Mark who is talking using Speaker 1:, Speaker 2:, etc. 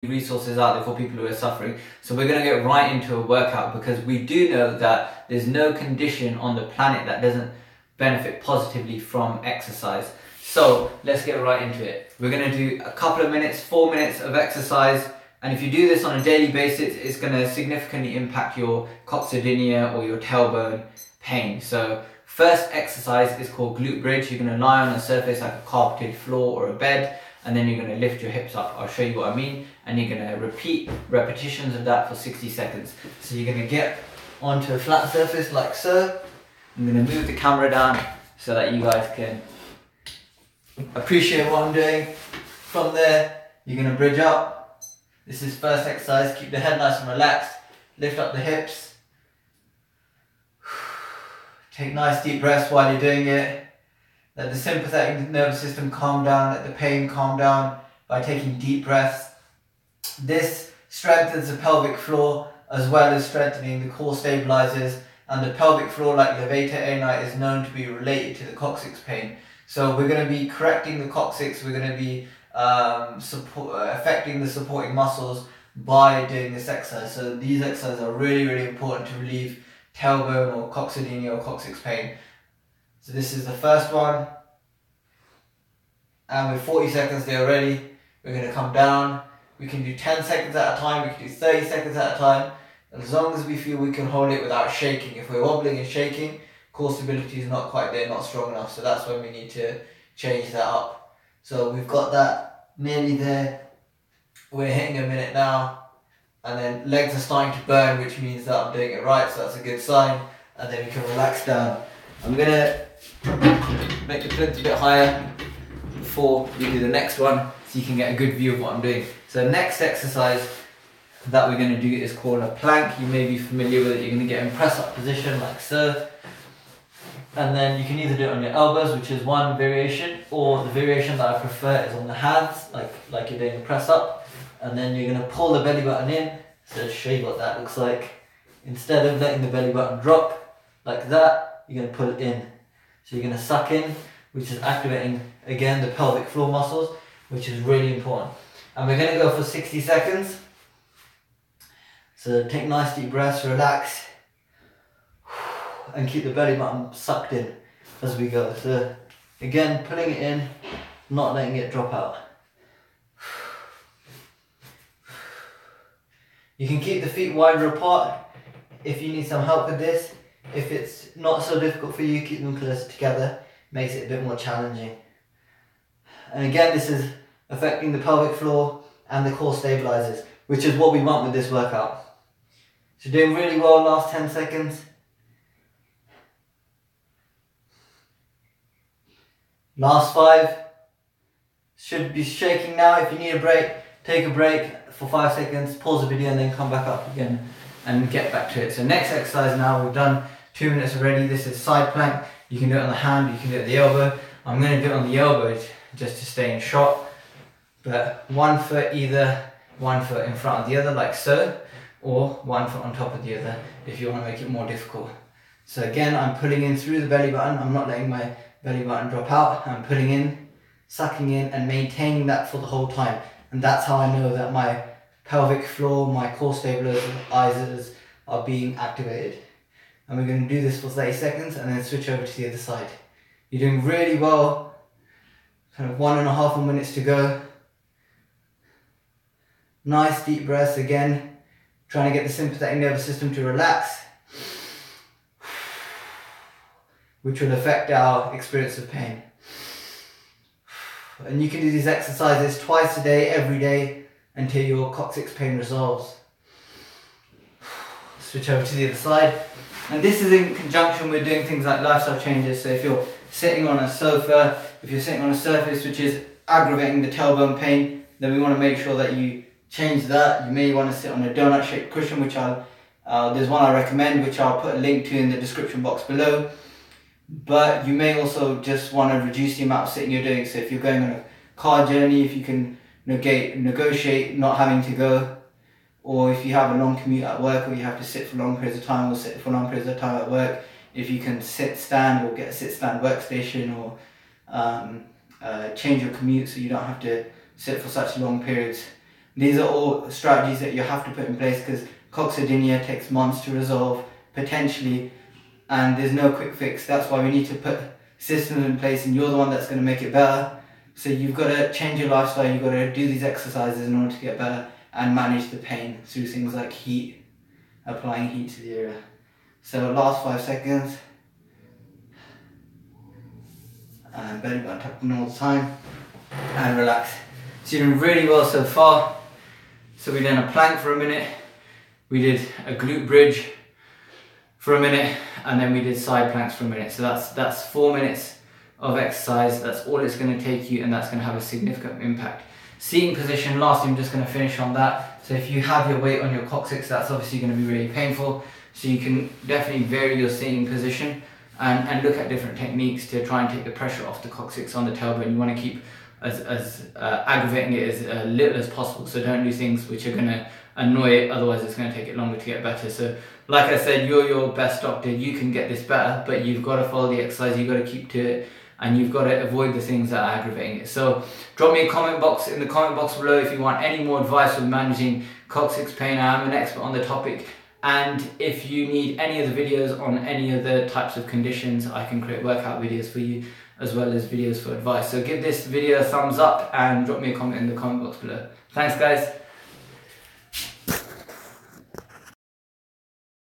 Speaker 1: resources out there for people who are suffering. So we're going to get right into a workout, because we do know that there's no condition on the planet that doesn't benefit positively from exercise. So let's get right into it. We're going to do a couple of minutes, 4 minutes of exercise, and if you do this on a daily basis, it's going to significantly impact your coccydynia or your tailbone pain. So first exercise is called glute bridge. You're going to lie on a surface like a carpeted floor or a bed, and then you're going to lift your hips up. I'll show you what I mean. And you're going to repeat repetitions of that for 60 seconds. So you're going to get onto a flat surface like so. I'm going to move the camera down so that you guys can appreciate what I'm doing. From there, you're going to bridge up. This is first exercise. Keep the head nice and relaxed. Lift up the hips. Take nice deep breaths while you're doing it. Let the sympathetic nervous system calm down, let the pain calm down by taking deep breaths. This strengthens the pelvic floor as well as strengthening the core stabilizers, and the pelvic floor, like levator ani, is known to be related to the coccyx pain. So we're going to be correcting the coccyx, we're going to be affecting the supporting muscles by doing this exercise. So these exercises are really, really important to relieve tailbone or coccydynia or coccyx pain. So this is the first one, and with 40 seconds there already, we're going to come down. We can do 10 seconds at a time, we can do 30 seconds at a time, as long as we feel we can hold it without shaking. If we're wobbling and shaking, core stability is not quite there, not strong enough, so that's when we need to change that up. So we've got that nearly there, we're hitting a minute now, and then legs are starting to burn, which means that I'm doing it right, so that's a good sign, and then we can relax down. I'm going to make the plinth a bit higher before we do the next one, so you can get a good view of what I'm doing. So the next exercise that we're going to do is called a plank. You may be familiar with it. You're going to get in press up position like so, and then you can either do it on your elbows, which is one variation, or the variation that I prefer is on the hands, like you're doing a press up, and then you're going to pull the belly button in. So to show you what that looks like, instead of letting the belly button drop like that, you're going to pull it in. So you're going to suck in, which is activating again the pelvic floor muscles, which is really important. And we're going to go for 60 seconds. So take nice deep breaths, relax, and keep the belly button sucked in as we go. So again, pulling it in, not letting it drop out. You can keep the feet wider apart if you need some help with this. If it's not so difficult for you, keep them closer together. Makes it a bit more challenging. And again, this is affecting the pelvic floor and the core stabilizers, which is what we want with this workout. So doing really well, last 10 seconds. Last 5. Should be shaking now. If you need a break, take a break for 5 seconds, pause the video, and then come back up again and get back to it. So next exercise now, we've done 2 minutes already. This is side plank. You can do it on the hand, you can do it at the elbow. I'm going to do it on the elbow just to stay in shot. But 1 foot either, 1 foot in front of the other like so, or 1 foot on top of the other if you want to make it more difficult. So again, I'm pulling in through the belly button. I'm not letting my belly button drop out. I'm pulling in, sucking in, and maintaining that for the whole time. And that's how I know that my pelvic floor, my core stabilizers are being activated. And we're going to do this for 30 seconds and then switch over to the other side. You're doing really well. Kind of 1.5 minutes to go. Nice deep breaths again. Trying to get the sympathetic nervous system to relax, which will affect our experience of pain. And you can do these exercises twice a day, every day, until your coccyx pain resolves. Switch over to the other side. And this is in conjunction with doing things like lifestyle changes. So if you're sitting on a sofa, if you're sitting on a surface which is aggravating the tailbone pain, then we want to make sure that you change that. You may want to sit on a donut shaped cushion, which there's one I recommend, which I'll put a link to in the description box below. But you may also just want to reduce the amount of sitting you're doing. So if you're going on a car journey, if you can negotiate not having to go, or if you have a long commute at work, or you have to sit for long periods of time, or sit for long periods of time at work, if you can sit stand or get a sit stand workstation, or change your commute so you don't have to sit for such long periods,
Speaker 2: These are all strategies that you have to put in place because coccydynia takes months to resolve, potentially, and there's no quick fix. That's why we need to put systems in place, and you're the one that's going to make it better. So you've got to change your lifestyle, you've got to do these exercises in order to get better and manage the pain through things like heat, applying heat to the area. So last 5 seconds. And belly button tapping all the time. And relax. So you're doing really well so far. So we did a plank for a minute. We did a glute bridge for a minute, and then we did side planks for a minute. So that's 4 minutes of exercise. That's all it's going to take you, and that's going to have a significant impact. Seating position, lastly, I'm just going to finish on that. So if you have your weight on your coccyx, that's obviously going to be really painful. So you can definitely vary your seating position and look at different techniques to try and take the pressure off the coccyx on the tailbone. You want to keep as aggravating it as little as possible. So don't do things which are going to annoy it, otherwise it's going to take it longer to get better. So like I said, you're your best doctor. You can get this better, but you've got to follow the exercise, you've got to keep to it, and you've got to avoid the things that are aggravating it. So drop me a comment box in the comment box below if you want any more advice with managing coccyx pain. I am an expert on the topic, and if you need any of the videos on any of the types of conditions, I can create workout videos for you as well as videos for advice. So give this video a thumbs up and drop me a comment in the comment box below. Thanks guys.